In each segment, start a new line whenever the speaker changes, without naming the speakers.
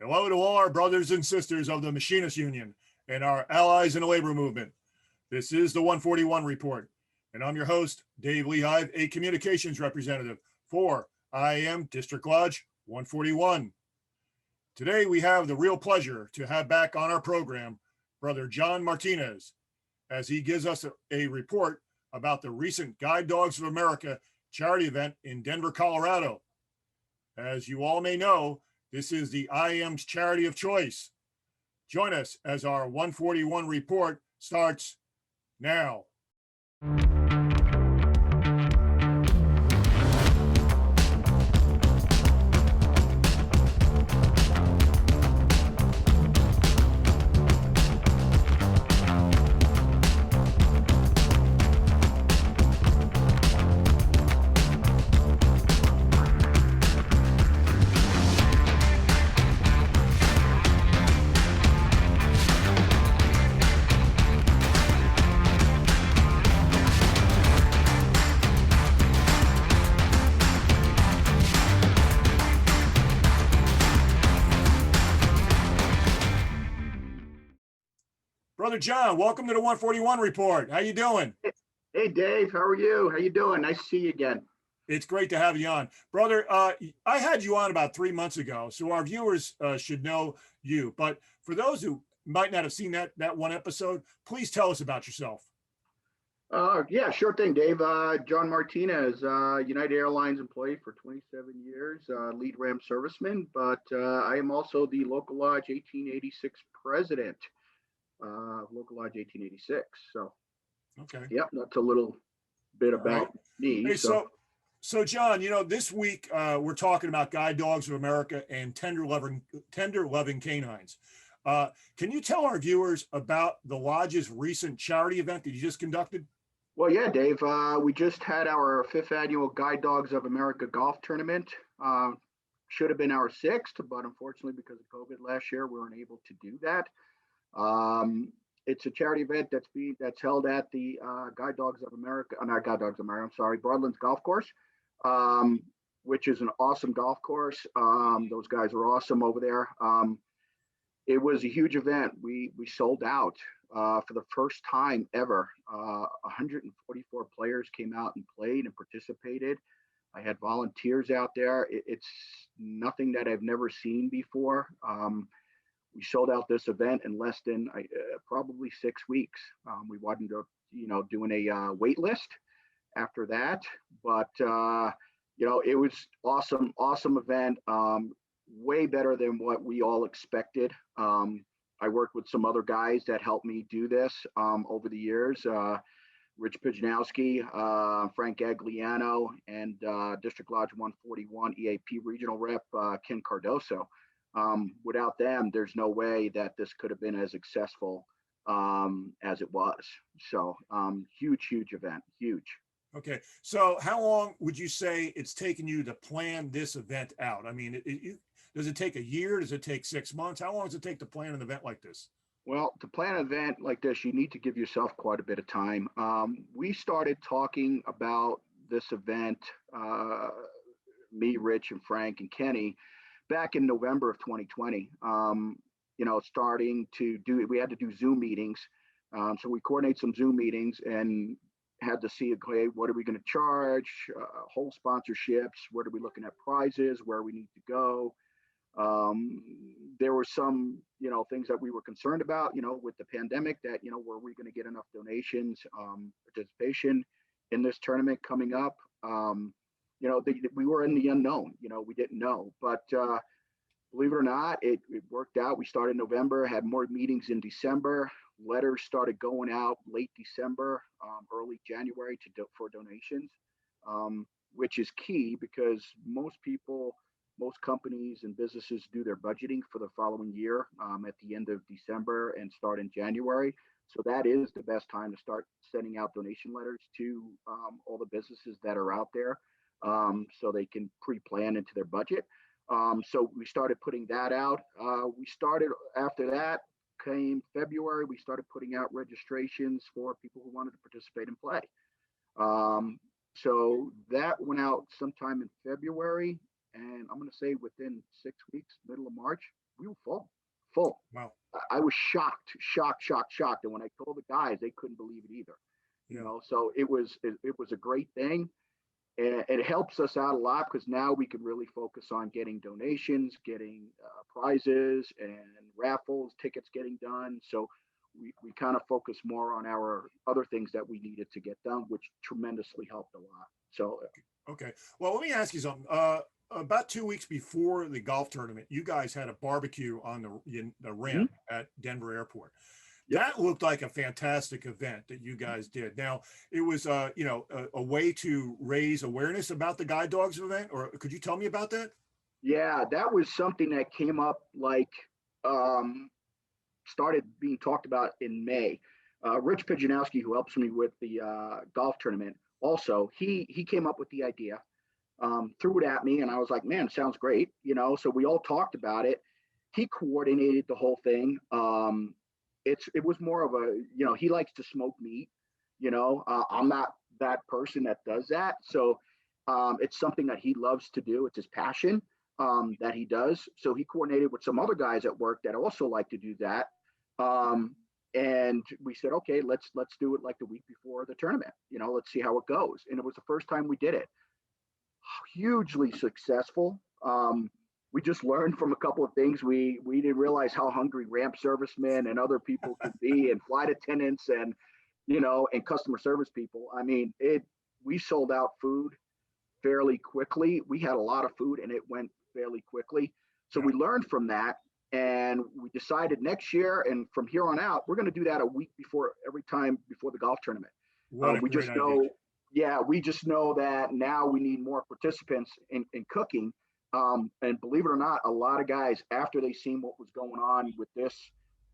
Hello to all our brothers and sisters of the Machinists Union and our allies in the labor movement. This is the 141 Report, and I'm your host, Dave Lehive, a communications representative for IAM District Lodge 141. Today, we have the real pleasure to have back on our program Brother John Martinez, as he gives us a report about the recent Guide Dogs of America charity event in Denver, Colorado. As you all may know, this is the IAM's charity of choice. Join us as our 141 report starts now. Brother John, welcome to the 141 report. How you doing?
Hey, Dave, how are you? How you doing? Nice to see you again.
It's great to have you on. Brother, I had you on about 3 months ago, so our viewers should know you. But for those who might not have seen that one episode, please tell us about yourself.
Yeah, sure thing, Dave. John Martinez, United Airlines employee for 27 years, lead RAM serviceman, but I am also the Local Lodge 1886 president. Local Lodge 1886. So,
okay.
Yep, that's a little bit about me.
Hey, so John, this week we're talking about Guide Dogs of America and tender loving canines. Can you tell our viewers about the Lodge's recent charity event that you just conducted?
Well, yeah, Dave, we just had our 5th annual Guide Dogs of America golf tournament. Should have been our 6th, but unfortunately, because of COVID last year, we weren't able to do that. It's a charity event that's held at the Guide Dogs of America, not Guide Dogs of America, I'm sorry, Broadlands Golf Course, which is an awesome golf course. Those guys are awesome over there. It was a huge event. We sold out for the first time ever. 144 players came out and played and participated. I had volunteers out there. It's nothing that I've never seen before. We sold out this event in less than probably 6 weeks. We wanted to, doing a wait list after that, but it was awesome event. Way better than what we all expected. I worked with some other guys that helped me do this over the years. Rich Pijanowski, Frank Gagliano, and District Lodge 141 EAP Regional Rep Ken Cardoso. Without them, there's no way that this could have been as successful as it was. So huge event, huge.
Okay, so how long would you say it's taken you to plan this event out? I mean, does it take a year? Does it take 6 months? How long does it take to plan an event like this?
Well, to plan an event like this, you need to give yourself quite a bit of time. We started talking about this event, me, Rich, and Frank, and Kenny, back in November of 2020. We had to do Zoom meetings. So we coordinate some Zoom meetings and had to see, okay, what are we going to charge, whole sponsorships, what are we looking at prizes, where we need to go. There were some, things that we were concerned about, with the pandemic, that, were we going to get enough donations, participation in this tournament coming up? We were in the unknown, we didn't know, but believe it or not, it worked out. We started in November, had more meetings in December. Letters started going out late December, early January for donations, which is key because most companies and businesses do their budgeting for the following year at the end of December and start in January. So that is the best time to start sending out donation letters to all the businesses that are out there so they can pre-plan into their budget. So we started putting that out. After that came February, we started putting out registrations for people who wanted to participate and play. So that went out sometime in February, and I'm going to say within 6 weeks, middle of March, we were full.
Wow.
I was shocked. And when I told the guys, they couldn't believe it either. You
Yeah.
know, so it was a great thing, and it helps us out a lot because now we can really focus on getting donations, getting prizes, and raffles, tickets getting done. So we kind of focus more on our other things that we needed to get done, which tremendously helped a lot. So
Okay. Well, let me ask you something. About 2 weeks before the golf tournament, you guys had a barbecue on the
mhm,
ramp at Denver Airport.
yep.
That looked like a fantastic event that you guys did. Now, it was, a way to raise awareness about the guide dogs event, or could you tell me about that?
Yeah, that was something that came up like um, started being talked about in May. Rich Pijanowski, who helps me with the golf tournament, also he came up with the idea, threw it at me, and I was like, "Man, sounds great," you know. So we all talked about it. He coordinated the whole thing. It was more of a, you know, he likes to smoke meat. You know, I'm not that person that does that. So it's something that he loves to do. It's his passion that he does. So he coordinated with some other guys at work that also like to do that. Um, and we said, okay, let's do it like the week before the tournament. You know, let's see how it goes. And it was the first time we did it. Hugely successful. We just learned from a couple of things. We didn't realize how hungry ramp servicemen and other people could be, and flight attendants, and and customer service people. I mean, it. We sold out food fairly quickly. We had a lot of food, and it went fairly quickly. So
Yeah.
we learned from that, and we decided next year and from here on out, we're going to do that a week before every time before the golf tournament.
What a
We
great
just
idea.
know, yeah, we just know that now we need more participants in cooking. And believe it or not, a lot of guys, after they seen what was going on with this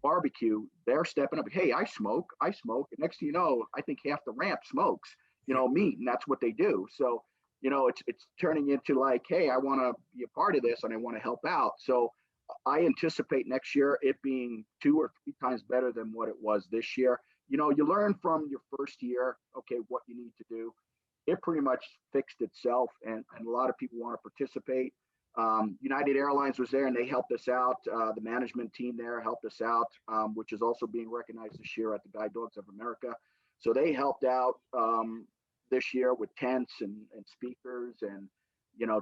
barbecue, they're stepping up. Hey, I smoke. And next thing you know, I think half the ramp smokes,
Yeah.
meat, and that's what they do. So, it's turning into like, hey, I want to be a part of this and I want to help out. So I anticipate next year it being 2 or 3 times better than what it was this year. You learn from your first year, okay, what you need to do. It pretty much fixed itself, and a lot of people want to participate. United Airlines was there and they helped us out. The management team there helped us out, which is also being recognized this year at the Guide Dogs of America. So they helped out this year with tents and speakers, and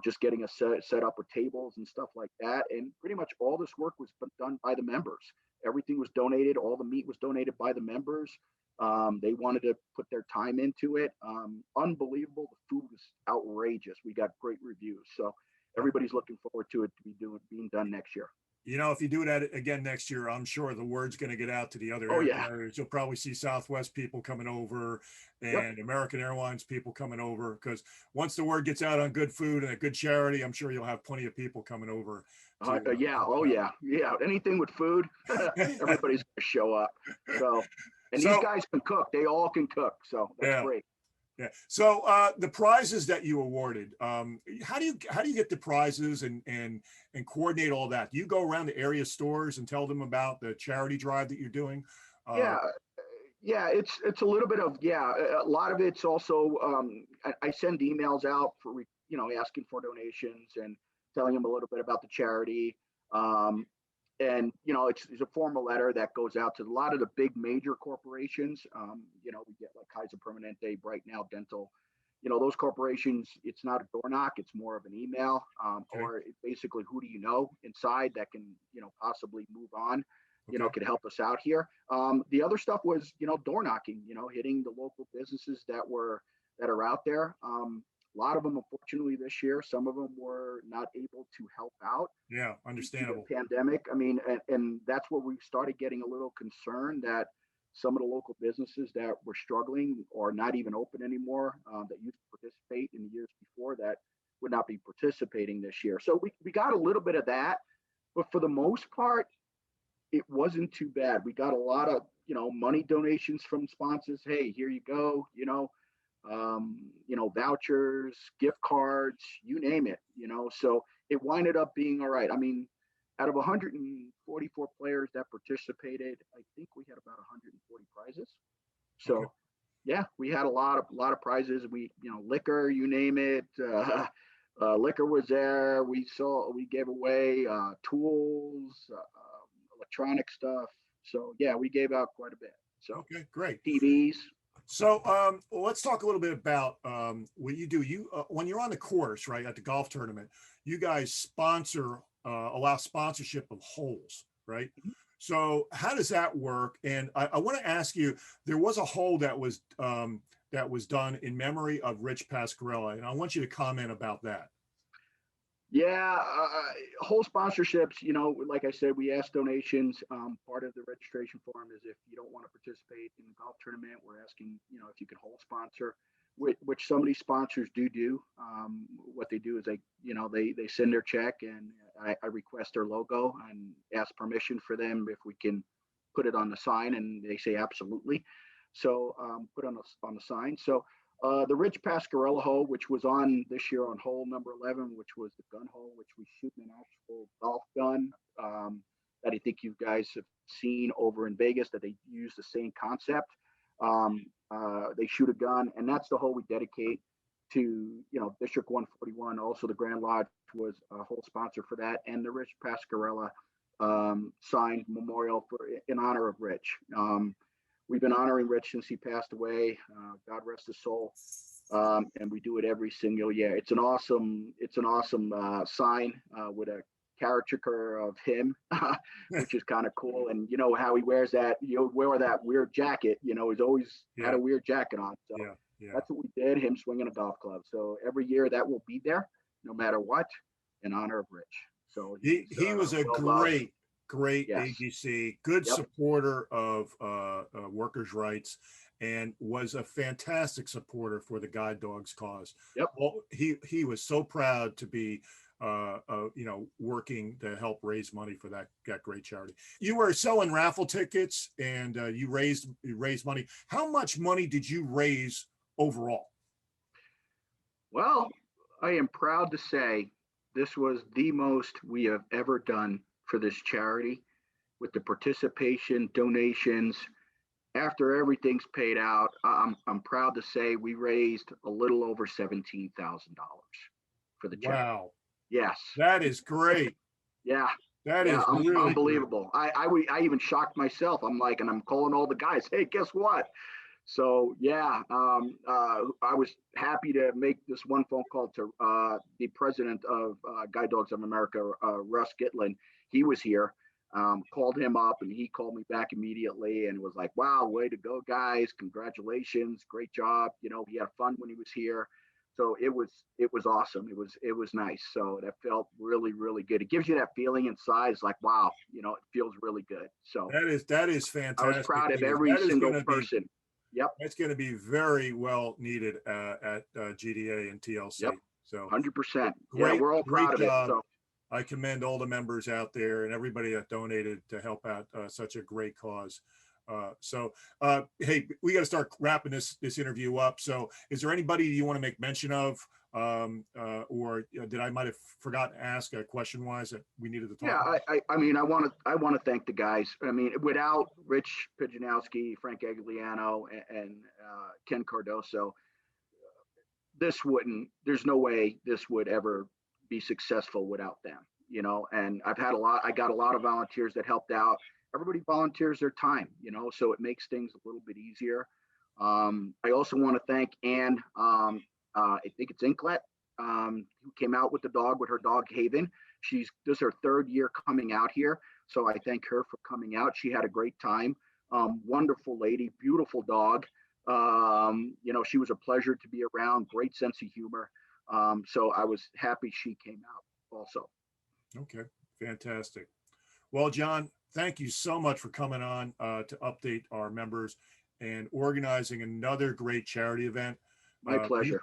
just getting us set up with tables and stuff like that. And pretty much all this work was done by the members. Everything was donated. All the meat was donated by the members. They wanted to put their time into it. Unbelievable. The food was outrageous. We got great reviews. So everybody's looking forward to it to being done next year.
If you do that again next year, I'm sure the word's going to get out to the other
Oh
air
yeah.
carriers. You'll probably see Southwest people coming over
Yep.
and American Airlines people coming over, because once the word gets out on good food and a good charity, I'm sure you'll have plenty of people coming over to
Yeah.
help
Oh yeah. Yeah. Anything with food,
out.
everybody's gonna show up. So, and these
So,
guys can cook. They all can cook. So that's
yeah.
great.
Yeah. So the prizes that you awarded, how do you get the prizes and coordinate all that? Do you go around the area stores and tell them about the charity drive that you're doing? Uh,
Yeah. Yeah, it's a little bit of, yeah, a lot of it's also, I send emails out for asking for donations and telling them a little bit about the charity. Um, and it's a formal letter that goes out to a lot of the big major corporations. We get like Kaiser Permanente, Bright Now Dental. Those corporations, it's not a door knock, it's more of an email,
okay.
or basically, who do you know inside that can possibly move on,
Okay.
could help us out here. The other stuff was door knocking, hitting the local businesses that are out there. A lot of them, unfortunately, this year, some of them were not able to help out
Yeah.
due to
Understandable.
the pandemic. I mean, and that's where we started getting a little concerned that some of the local businesses that were struggling or not even open anymore, that used to participate in the years before, that would not be participating this year. So we got a little bit of that, but for the most part, it wasn't too bad. We got a lot of money donations from sponsors. Hey, here you go. Vouchers, gift cards, you name it. So it winded up being all right. I mean, out of 144 players that participated, I think we had about 140 prizes.
Okay.
So yeah, we had a lot of prizes. We liquor, you name it. Liquor was there. We gave away tools, electronic stuff. So yeah, we gave out quite a bit. So
Okay, great.
TVs.
So let's talk a little bit about what you do. You when you're on the course, right, at the golf tournament, you guys allow sponsorship of holes, right? So how does that work? And I want to ask you, there was a hole that was done in memory of Rich Pasquarella, and I want you to comment about that.
Yeah, whole sponsorships, like I said, we ask donations. Part of the registration form is if you don't want to participate in the golf tournament, we're asking, if you can whole sponsor, which some of these sponsors do. What they do is they send their check, and I request their logo and ask permission for them if we can put it on the sign, and they say absolutely. So put on the sign. So the Rich Pasquarella hole, which was on this year on hole number 11, which was the gun hole, which we shoot an actual golf gun that I think you guys have seen over in Vegas, that they use the same concept. They shoot a gun, and that's the hole we dedicate to, District 141. Also, the Grand Lodge was a whole sponsor for that, and the Rich Pasquarella signed memorial in honor of Rich. We've been honoring Rich since he passed away. God rest his soul. And we do it every single year. It's an awesome sign with a caricature of him, which is kind of cool. And you know how he wears that, wear that weird jacket. He's always had a weird jacket on. So that's what we did, him swinging a golf club. So every year that will be there, no matter what, in honor of Rich. So
he was a great
yes.
AGC, good supporter of workers' rights, and was a fantastic supporter for the guide dogs cause. Well, he was so proud to be working to help raise money for that great charity. You were selling raffle tickets, and you raised money. How much money did you raise overall?
Well, I am proud to say this was the most we have ever done for this charity, with the participation, donations. After everything's paid out, I'm proud to say we raised a little over $17,000 for the charity.
Wow.
Yes.
That is great.
Yeah.
That is really
unbelievable. I even shocked myself. I'm like, and I'm calling all the guys, hey, guess what? So yeah, I was happy to make this one phone call to the president of Guide Dogs of America, Russ Gitlin. He was here. Called him up, and he called me back immediately and was like, wow, way to go, guys. Congratulations. Great job. He had fun when he was here. So it was awesome. It was nice. So that felt really, really good. It gives you that feeling inside. It's like, wow, it feels really good. So
that is fantastic.
I was proud of every single person. Yep.
That's going to be very well needed at GDA and TLC.
Yep.
So
100%. Yeah, we're all proud of it. So
I commend all the members out there and everybody that donated to help out such a great cause. Hey, we got to start wrapping this interview up. So is there anybody you want to make mention of, or did I might have forgotten to ask a question wise that we needed to talk about?
I mean, I want to thank the guys. I mean, without Rich Pijanowski, Frank Agliano, and Ken Cardoso, there's no way this would ever be successful without them, and I got a lot of volunteers that helped out. Everybody volunteers their time, so it makes things a little bit easier. I also want to thank Ann, I think it's Inklet, who came out with the dog, with her dog Haven. This is her third year coming out here. So I thank her for coming out. She had a great time. Wonderful lady, beautiful dog. She was a pleasure to be around, great sense of humor. So I was happy she came out also.
Okay, fantastic. Well, John, thank you so much for coming on to update our members and organizing another great charity event.
My pleasure.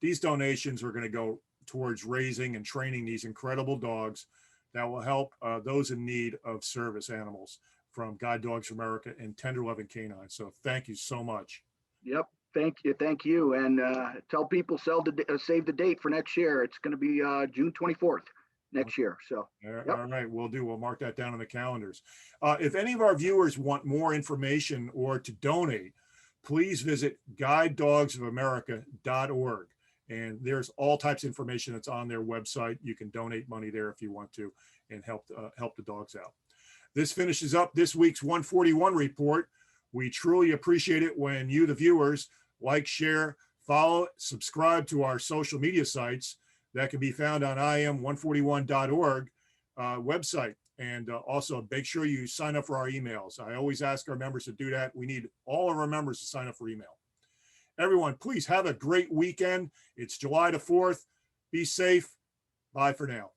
These donations are going to go towards raising and training these incredible dogs that will help those in need of service animals from Guide Dogs of America and Tender Loving Canines. So thank you so much.
Yep. Thank you. And tell people save the date for next year. It's going to be June 24th next year. So
all right, we'll mark that down on the calendars. If any of our viewers want more information or to donate, please visit guidedogsofamerica.org. And there's all types of information that's on their website. You can donate money there if you want to and help the dogs out. This finishes up this week's 141 report. We truly appreciate it when you, the viewers, like, share, follow, subscribe to our social media sites that can be found on im141.org website. And also make sure you sign up for our emails. I always ask our members to do that. We need all of our members to sign up for email. Everyone, please have a great weekend. It's July the 4th. Be safe. Bye for now.